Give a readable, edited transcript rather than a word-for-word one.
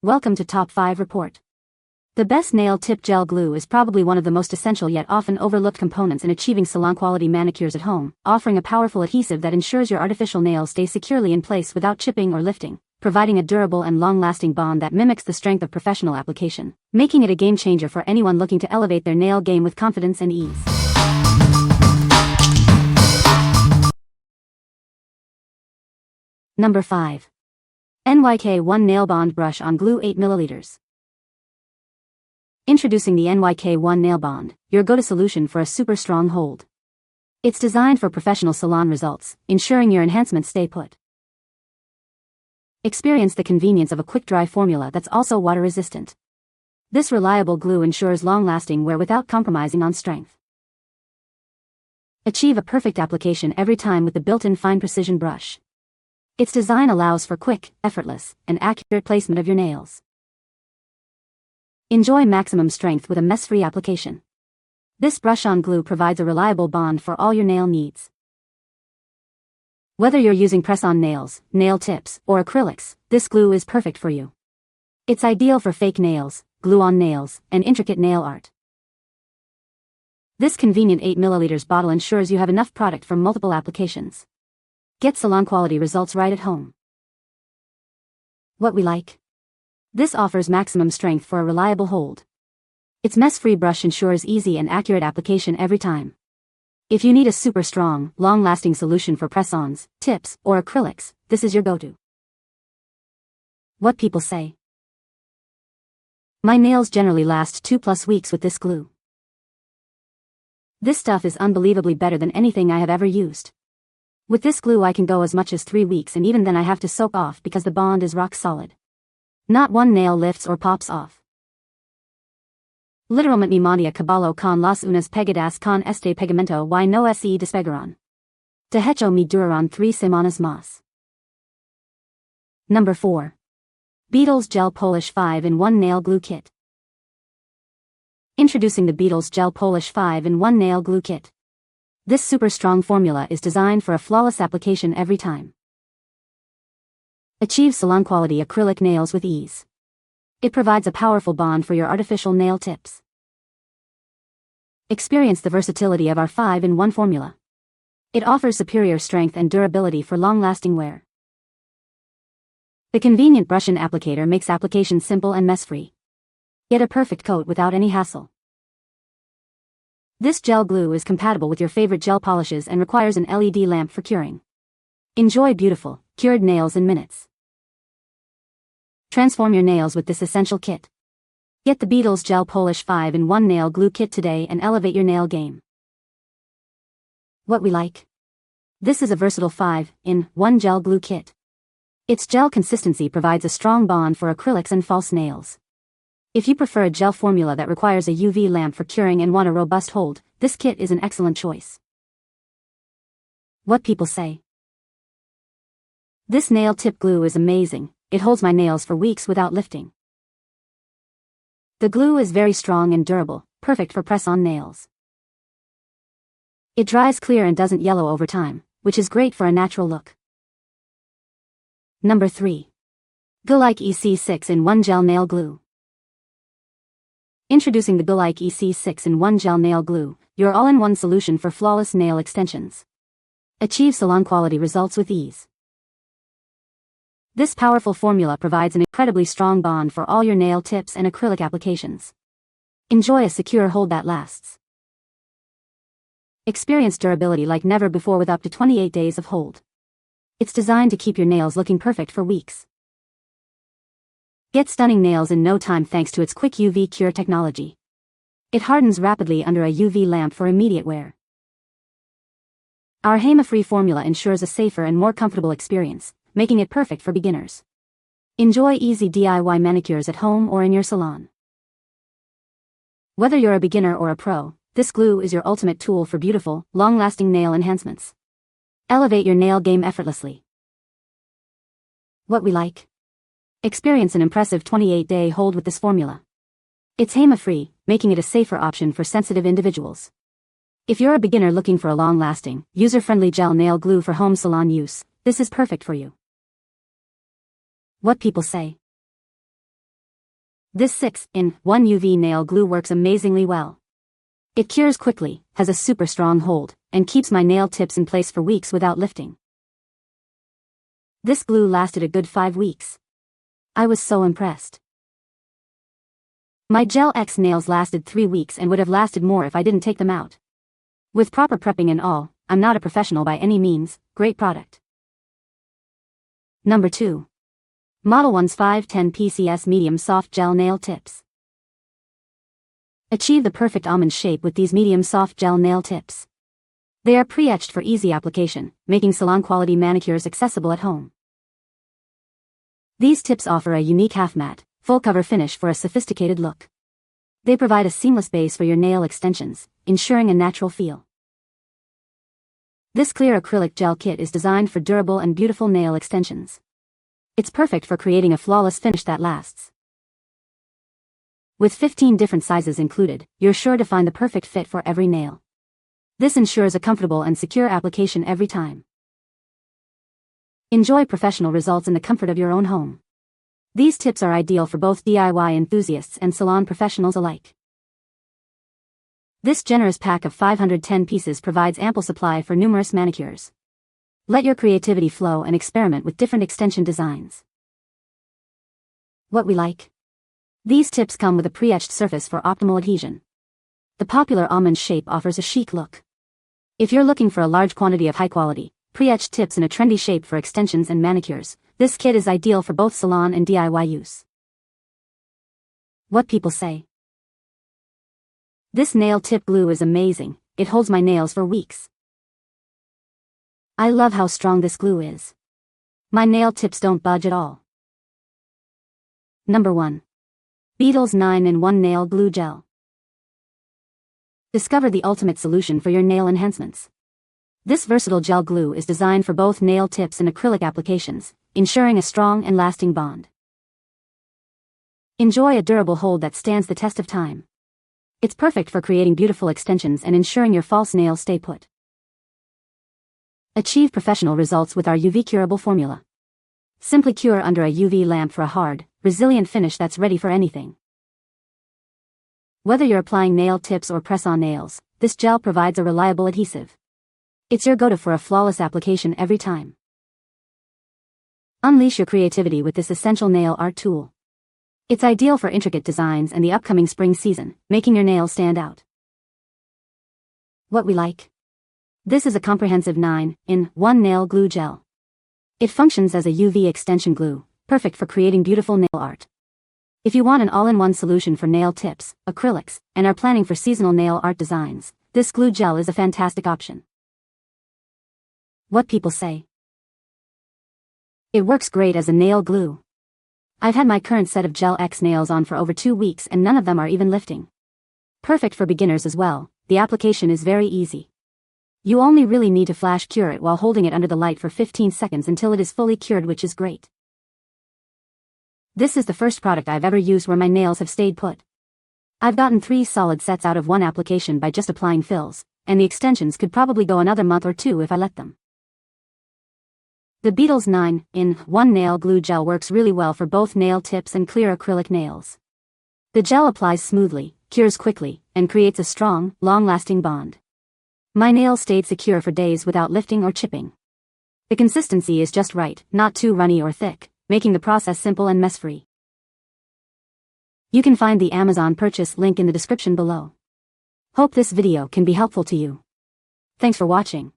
Welcome to Top 5 Report. The best nail tip gel glue is probably one of the most essential yet often overlooked components in achieving salon-quality manicures at home, offering a powerful adhesive that ensures your artificial nails stay securely in place without chipping or lifting, providing a durable and long-lasting bond that mimics the strength of professional application, making it a game-changer for anyone looking to elevate their nail game with confidence and ease. Number 5. NYK1 NailBond Brush on Glue 8 ml. Introducing the NYK1 NailBond, your go-to solution for a super strong hold. It's designed for professional salon results, ensuring your enhancements stay put. Experience the convenience of a quick-dry formula that's also water-resistant. This reliable glue ensures long-lasting wear without compromising on strength. Achieve a perfect application every time with the built-in fine precision brush. Its design allows for quick, effortless, and accurate placement of your nails. Enjoy maximum strength with a mess-free application. This brush-on glue provides a reliable bond for all your nail needs. Whether you're using press-on nails, nail tips, or acrylics, this glue is perfect for you. It's ideal for fake nails, glue-on nails, and intricate nail art. This convenient 8 ml bottle ensures you have enough product for multiple applications. Get salon-quality results right at home. What we like. This offers maximum strength for a reliable hold. Its mess-free brush ensures easy and accurate application every time. If you need a super strong, long-lasting solution for press-ons, tips, or acrylics, this is your go-to. What people say. My nails generally last 2+ weeks with this glue. This stuff is unbelievably better than anything I have ever used. With this glue I can go as much as 3 weeks, and even then I have to soak off because the bond is rock solid. Not one nail lifts or pops off. Literalmente mi manía caballo con las unas pegadas con este pegamento y no se despegaron. De hecho me duraron 3 semanas más. Number 4. Beetles Gel Polish 5-in-1 Nail Glue Kit. Introducing the Beetles Gel Polish 5-in-1 Nail Glue Kit. This super strong formula is designed for a flawless application every time. Achieve salon-quality acrylic nails with ease. It provides a powerful bond for your artificial nail tips. Experience the versatility of our 5-in-1 formula. It offers superior strength and durability for long-lasting wear. The convenient brush-in applicator makes application simple and mess-free. Get a perfect coat without any hassle. This gel glue is compatible with your favorite gel polishes and requires an LED lamp for curing. Enjoy beautiful, cured nails in minutes. Transform your nails with this essential kit. Get the Beetles Gel Polish 5-in-1 Nail Glue Kit today and elevate your nail game. What we like. This is a versatile 5-in-1 gel glue kit. Its gel consistency provides a strong bond for acrylics and false nails. If you prefer a gel formula that requires a UV lamp for curing and want a robust hold, this kit is an excellent choice. What people say. This nail tip glue is amazing. It holds my nails for weeks without lifting. The glue is very strong and durable, perfect for press-on nails. It dries clear and doesn't yellow over time, which is great for a natural look. Number 3. Gelike EC 6-in-1 Gel Nail Glue. Introducing the Gelike EC 6-in-1 Gel Nail Glue, your all-in-one solution for flawless nail extensions. Achieve salon-quality results with ease. This powerful formula provides an incredibly strong bond for all your nail tips and acrylic applications. Enjoy a secure hold that lasts. Experience durability like never before with up to 28 days of hold. It's designed to keep your nails looking perfect for weeks. Get stunning nails in no time thanks to its quick UV cure technology. It hardens rapidly under a UV lamp for immediate wear. Our HEMA-free formula ensures a safer and more comfortable experience, making it perfect for beginners. Enjoy easy DIY manicures at home or in your salon. Whether you're a beginner or a pro, this glue is your ultimate tool for beautiful, long-lasting nail enhancements. Elevate your nail game effortlessly. What we like. Experience an impressive 28-day hold with this formula. It's HEMA-free, making it a safer option for sensitive individuals. If you're a beginner looking for a long-lasting, user-friendly gel nail glue for home salon use, this is perfect for you. What people say. This 6-in-1 UV nail glue works amazingly well. It cures quickly, has a super strong hold, and keeps my nail tips in place for weeks without lifting. This glue lasted a good 5 weeks. I was so impressed. My Gelike nails lasted 3 weeks and would have lasted more if I didn't take them out. With proper prepping and all, I'm not a professional by any means, great product. Number 2. Modelones 510 PCS Medium Soft Gel Nail Tips. Achieve the perfect almond shape with these medium soft gel nail tips. They are pre-etched for easy application, making salon-quality manicures accessible at home. These tips offer a unique half-matte, full-cover finish for a sophisticated look. They provide a seamless base for your nail extensions, ensuring a natural feel. This clear acrylic gel kit is designed for durable and beautiful nail extensions. It's perfect for creating a flawless finish that lasts. With 15 different sizes included, you're sure to find the perfect fit for every nail. This ensures a comfortable and secure application every time. Enjoy professional results in the comfort of your own home. These tips are ideal for both DIY enthusiasts and salon professionals alike. This generous pack of 510 pieces provides ample supply for numerous manicures. Let your creativity flow and experiment with different extension designs. What we like. These tips come with a pre-etched surface for optimal adhesion. The popular almond shape offers a chic look. If you're looking for a large quantity of high-quality, pre-etched tips in a trendy shape for extensions and manicures, this kit is ideal for both salon and DIY use. What people say. This nail tip glue is amazing, it holds my nails for weeks. I love how strong this glue is. My nail tips don't budge at all. Number 1. Beetles 9-in-1 Nail Glue Gel. Discover the ultimate solution for your nail enhancements. This versatile gel glue is designed for both nail tips and acrylic applications, ensuring a strong and lasting bond. Enjoy a durable hold that stands the test of time. It's perfect for creating beautiful extensions and ensuring your false nails stay put. Achieve professional results with our UV curable formula. Simply cure under a UV lamp for a hard, resilient finish that's ready for anything. Whether you're applying nail tips or press-on nails, this gel provides a reliable adhesive. It's your go-to for a flawless application every time. Unleash your creativity with this essential nail art tool. It's ideal for intricate designs and the upcoming spring season, making your nails stand out. What we like. This is a comprehensive 9-in-1 nail glue gel. It functions as a UV extension glue, perfect for creating beautiful nail art. If you want an all-in-one solution for nail tips, acrylics, and are planning for seasonal nail art designs, this glue gel is a fantastic option. What people say. It works great as a nail glue. I've had my current set of Gelike nails on for over 2 weeks and none of them are even lifting. Perfect for beginners as well, the application is very easy. You only really need to flash cure it while holding it under the light for 15 seconds until it is fully cured, which is great. This is the first product I've ever used where my nails have stayed put. I've gotten 3 solid sets out of one application by just applying fills, and the extensions could probably go another month or 2 if I let them. The Beetles 9-in-1 Nail Glue Gel works really well for both nail tips and clear acrylic nails. The gel applies smoothly, cures quickly, and creates a strong, long-lasting bond. My nails stayed secure for days without lifting or chipping. The consistency is just right, not too runny or thick, making the process simple and mess-free. You can find the Amazon purchase link in the description below. Hope this video can be helpful to you. Thanks for watching.